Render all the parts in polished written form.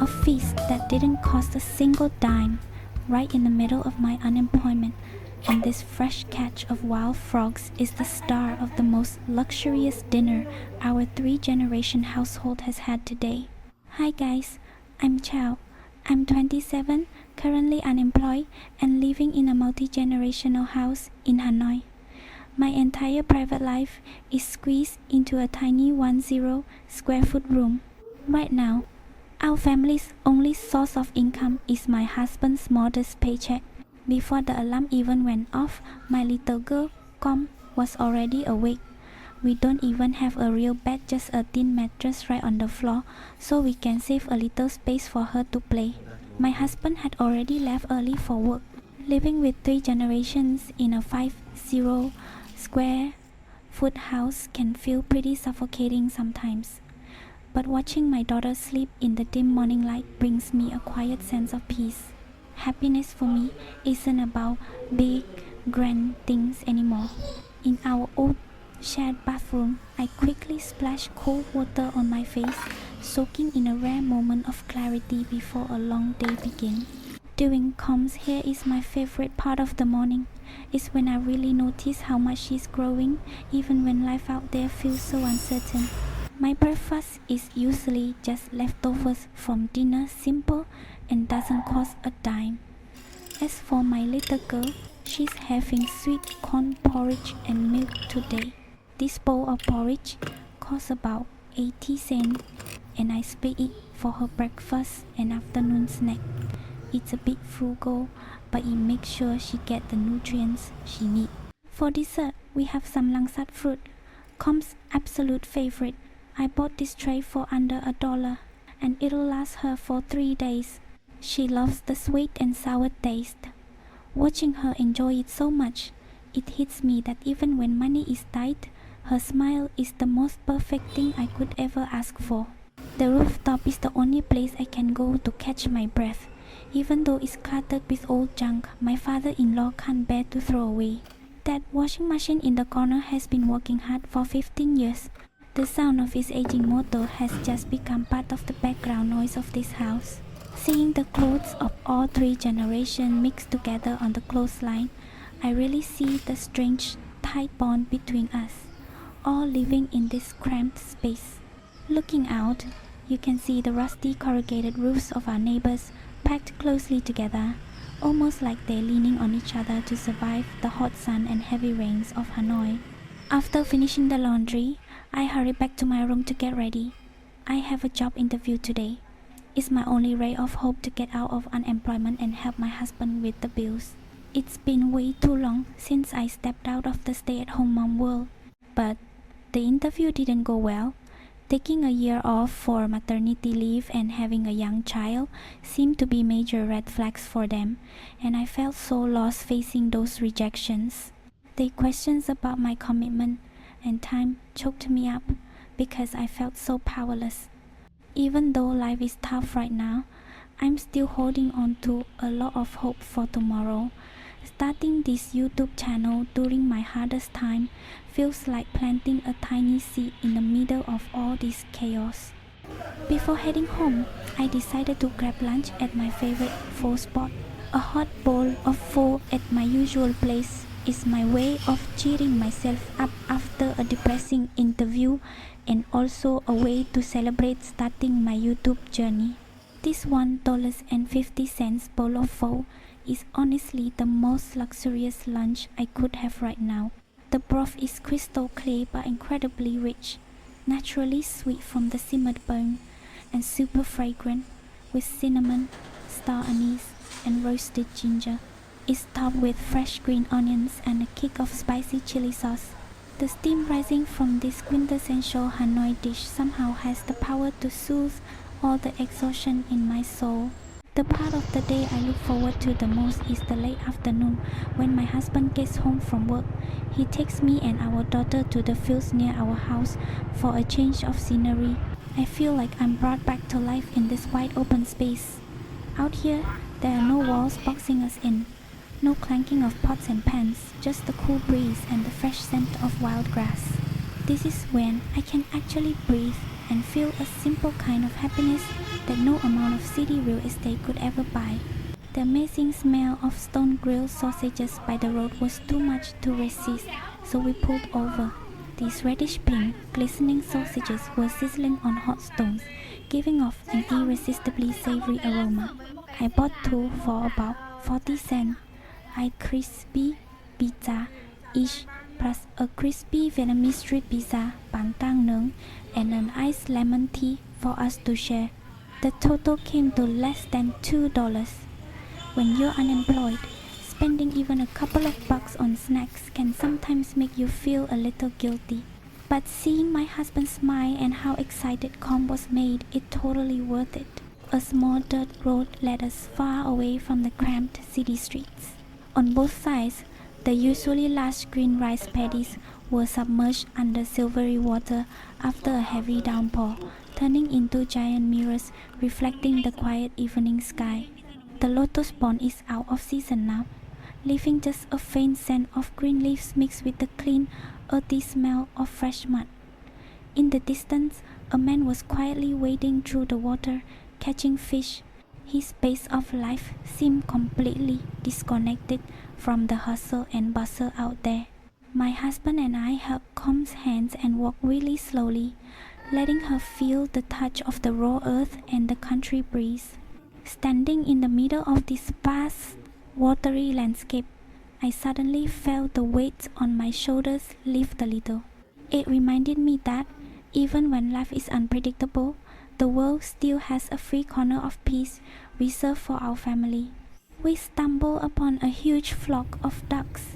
A feast that didn't cost a single dime, right in the middle of my unemployment, and this fresh catch of wild frogs is the star of the most luxurious dinner our three-generation household has had today. Hi guys, I'm Chao. I'm 27, currently unemployed, and living in a multi-generational house in Hanoi. My entire private life is squeezed into a tiny 10 square foot room. Right now, our family's only source of income is my husband's modest paycheck. Before the alarm even went off, my little girl, Com, was already awake. We don't even have a real bed, just a thin mattress right on the floor, so we can save a little space for her to play. My husband had already left early for work. Living with three generations in a 50 square foot house can feel pretty suffocating sometimes. But watching my daughter sleep in the dim morning light brings me a quiet sense of peace. Happiness for me isn't about big, grand things anymore. In our old shared bathroom, I quickly splashed cold water on my face, soaking in a rare moment of clarity before a long day begins. Doing Com's hair is my favorite part of the morning. It's when I really notice how much she's growing, even when life out there feels so uncertain. My breakfast is usually just leftovers from dinner, simple and doesn't cost a dime. As for my little girl, she's having sweet corn porridge and milk today. This bowl of porridge costs about 80 cents, and I split it for her breakfast and afternoon snack. It's a bit frugal, but it makes sure she gets the nutrients she needs. For dessert, we have some langsat fruit, Com's absolute favorite. I bought this tray for under $1, and it'll last her for 3 days. She loves the sweet and sour taste. Watching her enjoy it so much, it hits me that even when money is tight, her smile is the most perfect thing I could ever ask for. The rooftop is the only place I can go to catch my breath. Even though it's cluttered with old junk my father-in-law can't bear to throw away. That washing machine in the corner has been working hard for 15 years. The sound of its aging motor has just become part of the background noise of this house. Seeing the clothes of all three generations mixed together on the clothesline, I really see the strange tight bond between us, all living in this cramped space. Looking out, you can see the rusty corrugated roofs of our neighbors packed closely together, almost like they're leaning on each other to survive the hot sun and heavy rains of Hanoi. After finishing the laundry, I hurry back to my room to get ready. I have a job interview today. It's my only ray of hope to get out of unemployment and help my husband with the bills. It's been way too long since I stepped out of the stay-at-home mom world. But the interview didn't go well. Taking a year off for maternity leave and having a young child seemed to be major red flags for them, and I felt so lost facing those rejections. The questions about my commitment and time choked me up because I felt so powerless. Even though life is tough right now, I'm still holding on to a lot of hope for tomorrow. Starting this YouTube channel during my hardest time feels like planting a tiny seed in the middle of all this chaos. Before heading home, I decided to grab lunch at my favorite pho spot. A hot bowl of pho at my usual place is my way of cheering myself up after a depressing interview, and also a way to celebrate starting my YouTube journey. This $1.50 bowl of pho is honestly the most luxurious lunch I could have right now. The broth is crystal clear but incredibly rich, naturally sweet from the simmered bone, and super fragrant with cinnamon, star anise, and roasted ginger. It's topped with fresh green onions and a kick of spicy chili sauce. The steam rising from this quintessential Hanoi dish somehow has the power to soothe all the exhaustion in my soul. The part of the day I look forward to the most is the late afternoon when my husband gets home from work. He takes me and our daughter to the fields near our house for a change of scenery. I feel like I'm brought back to life in this wide open space. Out here, there are no walls boxing us in. No clanking of pots and pans, just the cool breeze and the fresh scent of wild grass. This is when I can actually breathe and feel a simple kind of happiness that no amount of city real estate could ever buy. The amazing smell of stone-grilled sausages by the road was too much to resist, so we pulled over. These reddish-pink, glistening sausages were sizzling on hot stones, giving off an irresistibly savory aroma. I bought two for about 40 cents, a crispy pizza each, plus a crispy Vietnamese street pizza, bánh tang nướng, and an iced lemon tea for us to share. The total came to less than $2. When you're unemployed, spending even a couple of bucks on snacks can sometimes make you feel a little guilty. But seeing my husband smile and how excited combos made it totally worth it. A small dirt road led us far away from the cramped city streets. On both sides, the usually large green rice paddies were submerged under silvery water after a heavy downpour, turning into giant mirrors reflecting the quiet evening sky. The lotus pond is out of season now, leaving just a faint scent of green leaves mixed with the clean, earthy smell of fresh mud. In the distance, a man was quietly wading through the water, catching fish. His pace of life seemed completely disconnected from the hustle and bustle out there. My husband and I held Com's hands and walked really slowly, letting her feel the touch of the raw earth and the country breeze. Standing in the middle of this vast, watery landscape, I suddenly felt the weight on my shoulders lift a little. It reminded me that, even when life is unpredictable, the world still has a free corner of peace reserved for our family. We stumbled upon a huge flock of ducks.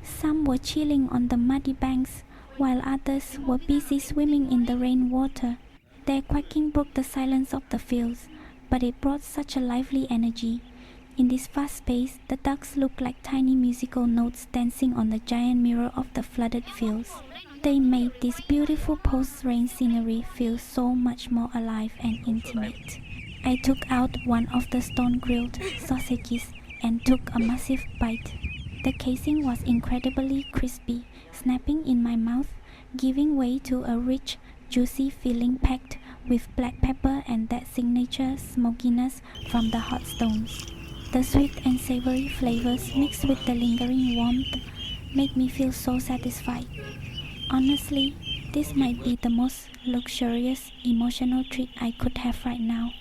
Some were chilling on the muddy banks, while others were busy swimming in the rainwater. Their quacking broke the silence of the fields, but it brought such a lively energy. In this vast space, the ducks looked like tiny musical notes dancing on the giant mirror of the flooded fields. They made this beautiful post-rain scenery feel so much more alive and intimate. I took out one of the stone-grilled sausages and took a massive bite. The casing was incredibly crispy, snapping in my mouth, giving way to a rich, juicy filling packed with black pepper and that signature smokiness from the hot stones. The sweet and savory flavors mixed with the lingering warmth made me feel so satisfied. Honestly, this might be the most luxurious emotional treat I could have right now.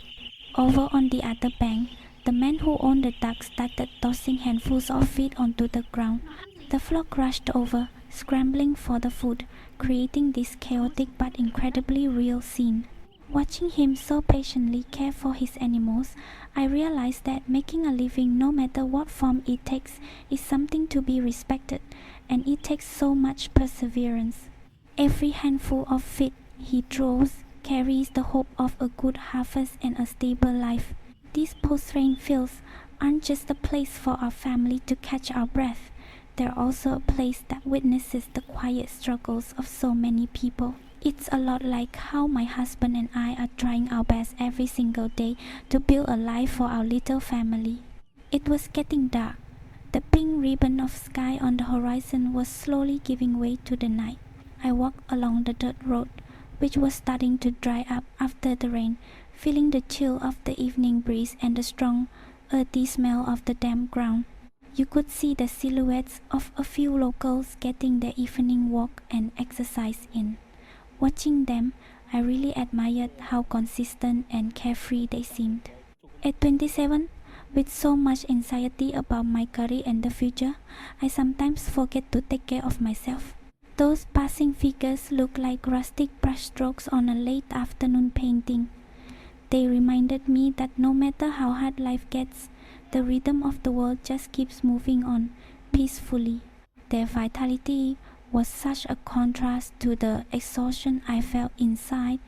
Over on the other bank, the man who owned the ducks started tossing handfuls of feed onto the ground. The flock rushed over, scrambling for the food, creating this chaotic but incredibly real scene. Watching him so patiently care for his animals, I realized that making a living, no matter what form it takes, is something to be respected, and it takes so much perseverance. Every handful of feed he throws carries the hope of a good harvest and a stable life. These post-rain fields aren't just a place for our family to catch our breath. They're also a place that witnesses the quiet struggles of so many people. It's a lot like how my husband and I are trying our best every single day to build a life for our little family. It was getting dark. The pink ribbon of sky on the horizon was slowly giving way to the night. I walked along the dirt road, which was starting to dry up after the rain, feeling the chill of the evening breeze and the strong, earthy smell of the damp ground. You could see the silhouettes of a few locals getting their evening walk and exercise in. Watching them, I really admired how consistent and carefree they seemed. At 27, with so much anxiety about my career and the future, I sometimes forget to take care of myself. Those passing figures look like rustic brushstrokes on a late afternoon painting. They reminded me that no matter how hard life gets, the rhythm of the world just keeps moving on peacefully. Their vitality was such a contrast to the exhaustion I felt inside,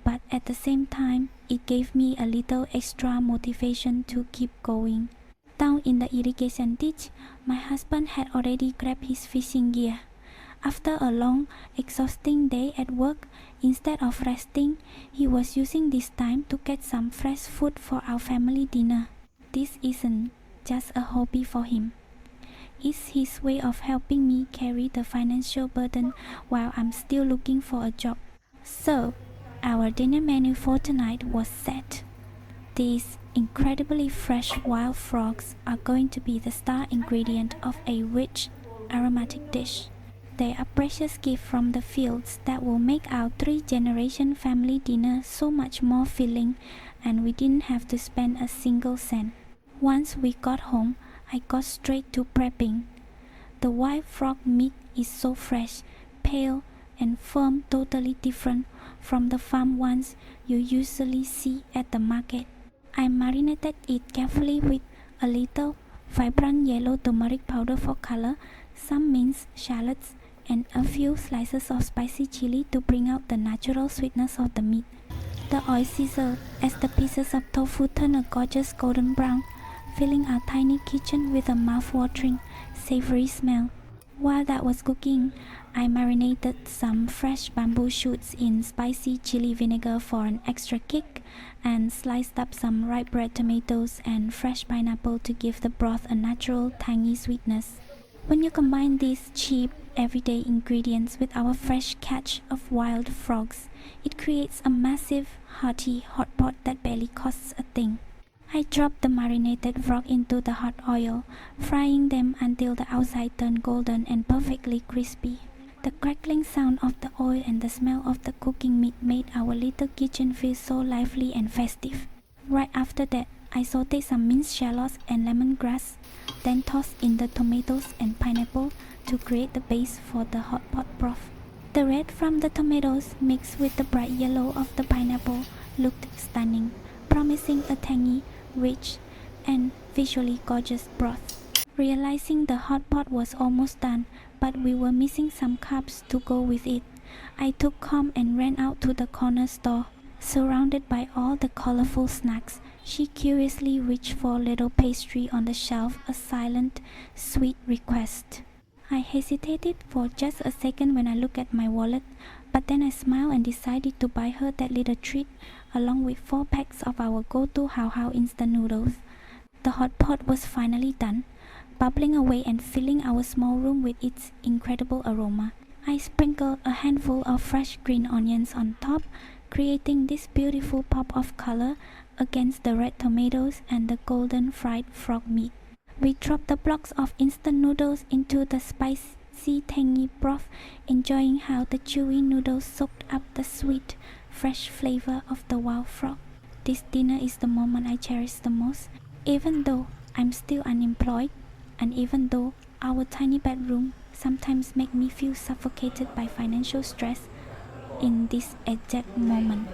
but at the same time, it gave me a little extra motivation to keep going. Down in the irrigation ditch, my husband had already grabbed his fishing gear. After a long, exhausting day at work, instead of resting, he was using this time to get some fresh food for our family dinner. This isn't just a hobby for him. It's his way of helping me carry the financial burden while I'm still looking for a job. So, our dinner menu for tonight was set. These incredibly fresh wild frogs are going to be the star ingredient of a rich, aromatic dish. They are precious gift from the fields that will make our three-generation family dinner so much more filling, and we didn't have to spend a single cent. Once we got home, I got straight to prepping. The wild frog meat is so fresh, pale, and firm, totally different from the farm ones you usually see at the market. I marinated it carefully with a little vibrant yellow turmeric powder for color, some minced shallots, and a few slices of spicy chili to bring out the natural sweetness of the meat. The oil sizzled as the pieces of tofu turned a gorgeous golden brown, filling our tiny kitchen with a mouth-watering, savory smell. While that was cooking, I marinated some fresh bamboo shoots in spicy chili vinegar for an extra kick and sliced up some ripe red tomatoes and fresh pineapple to give the broth a natural tangy sweetness. When you combine these cheap, everyday ingredients with our fresh catch of wild frogs, it creates a massive, hearty hot pot that barely costs a thing. I dropped the marinated frog into the hot oil, frying them until the outside turned golden and perfectly crispy. The crackling sound of the oil and the smell of the cooking meat made our little kitchen feel so lively and festive. Right after that, I sauteed some minced shallots and lemongrass, then tossed in the tomatoes and pineapple to create the base for the hot pot broth. The red from the tomatoes mixed with the bright yellow of the pineapple looked stunning, promising a tangy, rich, and visually gorgeous broth. Realizing the hot pot was almost done, but we were missing some carbs to go with it, I took calm and ran out to the corner store. Surrounded by all the colorful snacks, she curiously reached for a little pastry on the shelf, a silent, sweet request. I hesitated for just a second when I looked at my wallet, but then I smiled and decided to buy her that little treat along with 4 packs of our go-to Hao Hao instant noodles. The hot pot was finally done, bubbling away and filling our small room with its incredible aroma. I sprinkled a handful of fresh green onions on top, creating this beautiful pop of color against the red tomatoes and the golden fried frog meat. We dropped the blocks of instant noodles into the spicy tangy broth, enjoying how the chewy noodles soaked up the sweet, fresh flavor of the wild frog. This dinner is the moment I cherish the most, even though I'm still unemployed, and even though our tiny bedroom sometimes make me feel suffocated by financial stress. In this exact moment,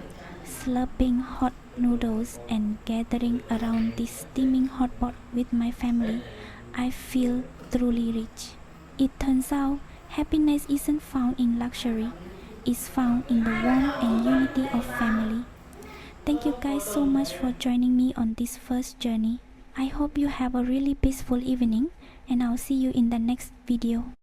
slurping hot noodles and gathering around this steaming hot pot with my family, I feel truly rich. It turns out happiness isn't found in luxury, it's found in the warmth and unity of family. Thank you guys so much for joining me on this first journey. I hope you have a really peaceful evening, and I'll see you in the next video.